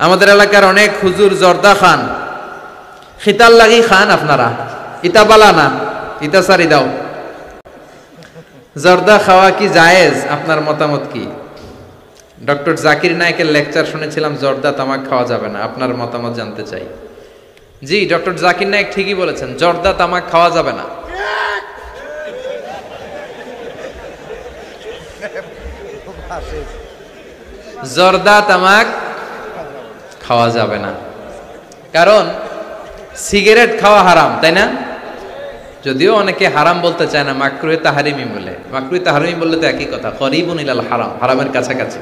আমাদের এলাকার অনেক হুজুর জর্দা খান, খিতাল লাগি খান। আপনারা ইতা বালা না, ইতা সারি দাও। জর্দা খাওয়া কি জায়েজ? আপনার মতামত কি? ডক্টর জাকির নায়েকের লেকচার শুনেছিলাম জর্দা তামাক খাওয়া যাবে না, আপনার মতামত জানতে চাই। জি, ডক্টর জাকির নায়েক ঠিকই বলেছেন, জর্দা তামাক খাওয়া যাবে না। জর্দা তামাক খাওয়া যাবে না, কারণ সিগারেট খাওয়া হারাম, তাই না? যদিও অনেকে হারাম বলতে চায় না, মাকরুহে তাহরিমি বলে। মাকরুহে তাহরিমি বললে তো একই কথা, করিবুন ইলাল হারাম, হারামের কাছাকাছি।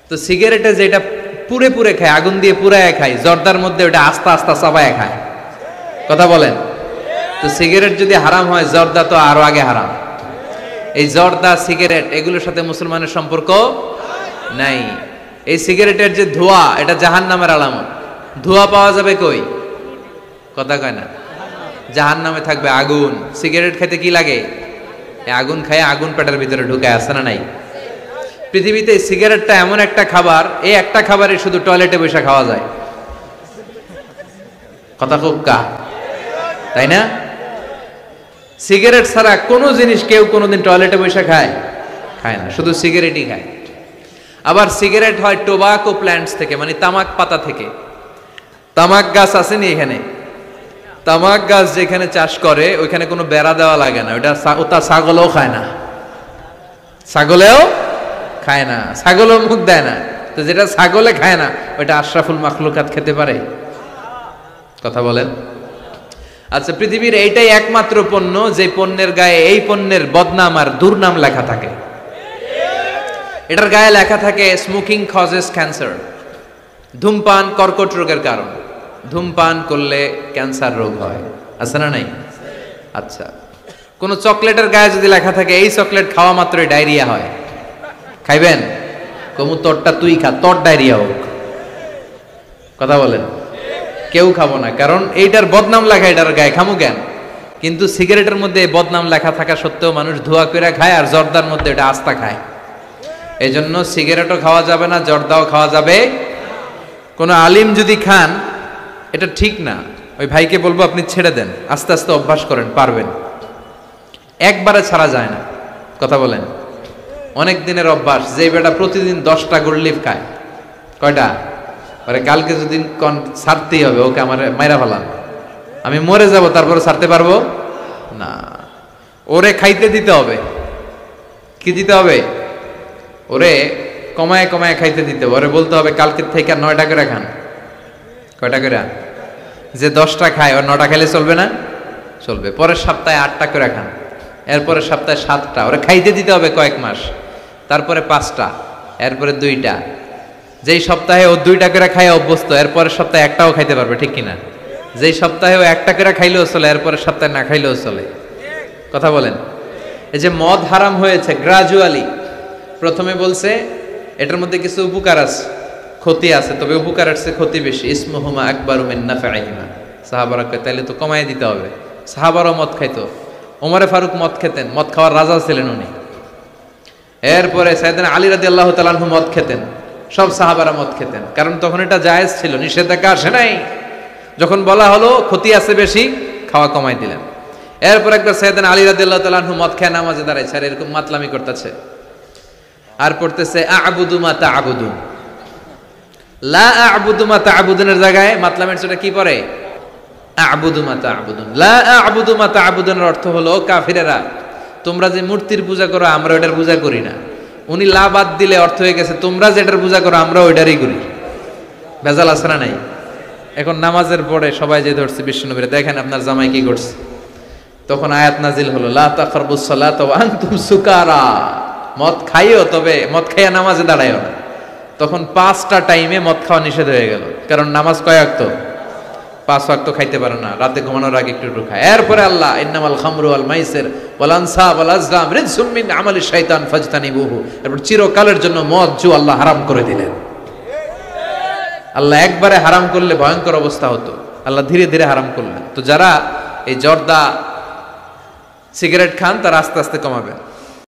তো সিগারেটে যেটা পুরে পুরে খায়, আগুন দিয়ে পুরায় খায়, জর্দার মধ্যে ওটা আস্তা আস্তা চাবায় খায়। কথা বলেন। তো সিগারেট যদি হারাম হয়, জর্দা তো আরো আগে হারাম। এই জর্দা, সিগারেট এগুলোর সাথে মুসলমানের সম্পর্ক নাই। এই সিগারেটের যে ধোঁয়া, এটা জাহান্নামের আলামত। ধোঁয়া পাওয়া যাবে কই? কথা কয় না। জাহান্নামে থাকবে আগুন। সিগারেট খেতে কি লাগে? আগুন খায়, আগুন পেটের ভিতরে ঢুকে, আসে না নাই? পৃথিবীতে সিগারেটটা এমন একটা খাবার, এই একটা খাবারই শুধু টয়লেটে বসে খাওয়া যায়। কথা খুব কা, তাই না? সিগারেট ছাড়া কোনো জিনিস কেউ কোনোদিন টয়লেটে বসে খায় না, শুধু সিগারেটই খায়। আবার সিগারেট হয় টোবাকো প্ল্যান্টস থেকে, মানে তামাক পাতা থেকে। তামাক গাছ আসেনি এখানে? তামাক গাছ যেখানে চাষ করে ওইখানে কোনো বেড়া দেওয়া লাগে না, ওটা ছাগলও খায় না। ছাগলেও খায় না, ছাগলও মুখ দেয় না। তো যেটা ছাগলে খায় না, ওইটা আশরাফুল মাখলুকাত খেতে পারে? কথা বলেন। আচ্ছা, পৃথিবীর এইটাই একমাত্র পণ্য যে পণ্যের গায়ে এই পণ্যের বদনাম আর দুর্নাম লেখা থাকে। এটার গায়ে লেখা থাকে স্মোকিং কজেস ক্যান্সার, ধূমপান কর্কট রোগের কারণ, ধূমপান করলে ক্যান্সার রোগ হয়। আছে না নাই? আচ্ছা, কোন চকলেটের গায়ে যদি লেখা থাকে এই চকলেট খাওয়া মাত্রই ডায়রিয়া হয়, খাইবেন? কমু তোরটা তুই খা, তোর ডায়রিয়া হোক। কথা বলেন। কেউ খাবো না, কারণ এইটার বদনাম লেখা এটার গায়ে, খামু কেন? কিন্তু সিগারেটের মধ্যে বদনাম লেখা থাকা সত্ত্বেও মানুষ ধোয়া করে খায়, আর জর্দার মধ্যে এটা আস্তা খায়। এই জন্য সিগারেটও খাওয়া যাবে না, জর্দাও খাওয়া যাবে। কোন আলিম যদি খান, এটা ঠিক না। ওই ভাইকে বলবো আপনি ছেড়ে দেন, আস্তে আস্তে অভ্যাস করেন, পারবেন। একবারে ছাড়া যায় না। কথা বলেন। অনেক দিনের অভ্যাস। যে বেটা প্রতিদিন 10টা গুড় লিফ খায়, কয়টা? আরে কালকে যদি ছাড়তেই হবে, ওকে আমার মাইরা ফেলান, আমি মরে যাব, তারপরে ছাড়তে পারবো না। ওরে খাইতে দিতে হবে। কি দিতে হবে? ওরে কমায় কমায় খাইতে দিতে হবে। ওরে বলতে হবে কালকে থেকে 9টা করে খান। কয়টা করে? যে 10টা খায়, ওর 9টা খেলে চলবে না? চলবে। পরের সপ্তাহে 8টা করে খান, এরপরের সপ্তাহে 7টা। ওরে খাইতে দিতে হবে কয়েক মাস, তারপরে 5টা, এরপরে 2টা। যেই সপ্তাহে ও 2টা করে খায় অভ্যস্ত, এরপরের সপ্তাহে একটাও খাইতে পারবে, ঠিক কিনা? যেই সপ্তাহে ও 1টা করে খাইলেও চলে, এরপরের সপ্তাহে না খাইলেও চলে। কথা বলেন। এই যে মদ হারাম হয়েছে গ্রাজুয়ালি, প্রথমে বলছে এটার মধ্যে কিছু উপকার আছে, ক্ষতি আছে, তবে উপকার আছে ক্ষতি বেশি। ইসমুহুমা আকবারু মিন নাফাইহিমা। সাহাবারা কয় তাইলে তো কমাই দিতে হবে। সাহাবারাও মদ খাইতো, ওমরে ফারুক মদ খেতেন, মদ খাওয়ার রাজা ছিলেন উনি। এরপরে সাইয়েদনা আলী রাদিয়াল্লাহু তাআলা আনহু মদ খেতেন, সব সাহাবারা মদ খেতেন, কারণ তখন এটা জায়েজ ছিল, নিষেধাজ্ঞা আসে নাই। যখন বলা হলো ক্ষতি আছে বেশি, খাওয়া কমাই দিলেন। এরপর একবার সাইয়েদনা আলী রাদিয়াল্লাহু তাআলা আনহু মদ খেয়ে নামাজে দাঁড়াইছে, আর এরকম মাতলামি করতেছে, আর পড়তেছে আ'বুদু মা তা'বুদুন। লা আ'বুদু মা তা'বুদুনের জায়গায় মাতলামের ছোটা কি পড়ে? আ'বুদু মা তা'বুদুন। লা আ'বুদু মা তা'বুদুনের অর্থ হলো কাফিরেরা, তোমরা যে মূর্তির পূজা করো আমরা ওটার পূজা করি না। উনি লা বাদ দিলে অর্থ হয়ে গেছে তোমরা যেটার পূজা করো আমরা ওইটারই করি। ভেজাল আছে না নাই? এখন নামাজের পরে সবাই যে ধরছে বিশ্বনবীরে, দেখেন আপনার জামাই কি করছে। তখন আয়াত নাজিল হলো লা তাকরাবুস সালাতা ওয়া আনতুম সুকারা। মদ খাইও, তবে মদ খাইয়া নামাজে দাঁড়ায়ও না। তখন 5টা টাইমে মদ খাওয়া নিষেধ হয়ে গেল, কারণ নামাজ কয় ওয়াক্ত? 5 ওয়াক্ত খাইতে পারে না, রাতে ঘুমানোর আগে একটু একটু খায়। এরপরে আল্লাহ ইন্নামাল খামরু ওয়াল মাইসির ওয়াল আনসাব ওয়াল আজলাম রিজসুম মিন আমালি শাইতান ফাজতানিবুহু। এরপর চিরকালের জন্য মদ জু আল্লাহ হারাম করে দিলেন। আল্লাহ একবারে হারাম করলে ভয়ঙ্কর অবস্থা হতো, আল্লাহ ধীরে ধীরে হারাম করলেন। তো যারা এই জর্দা সিগারেট খান তারা আস্তে আস্তে কমাবেন।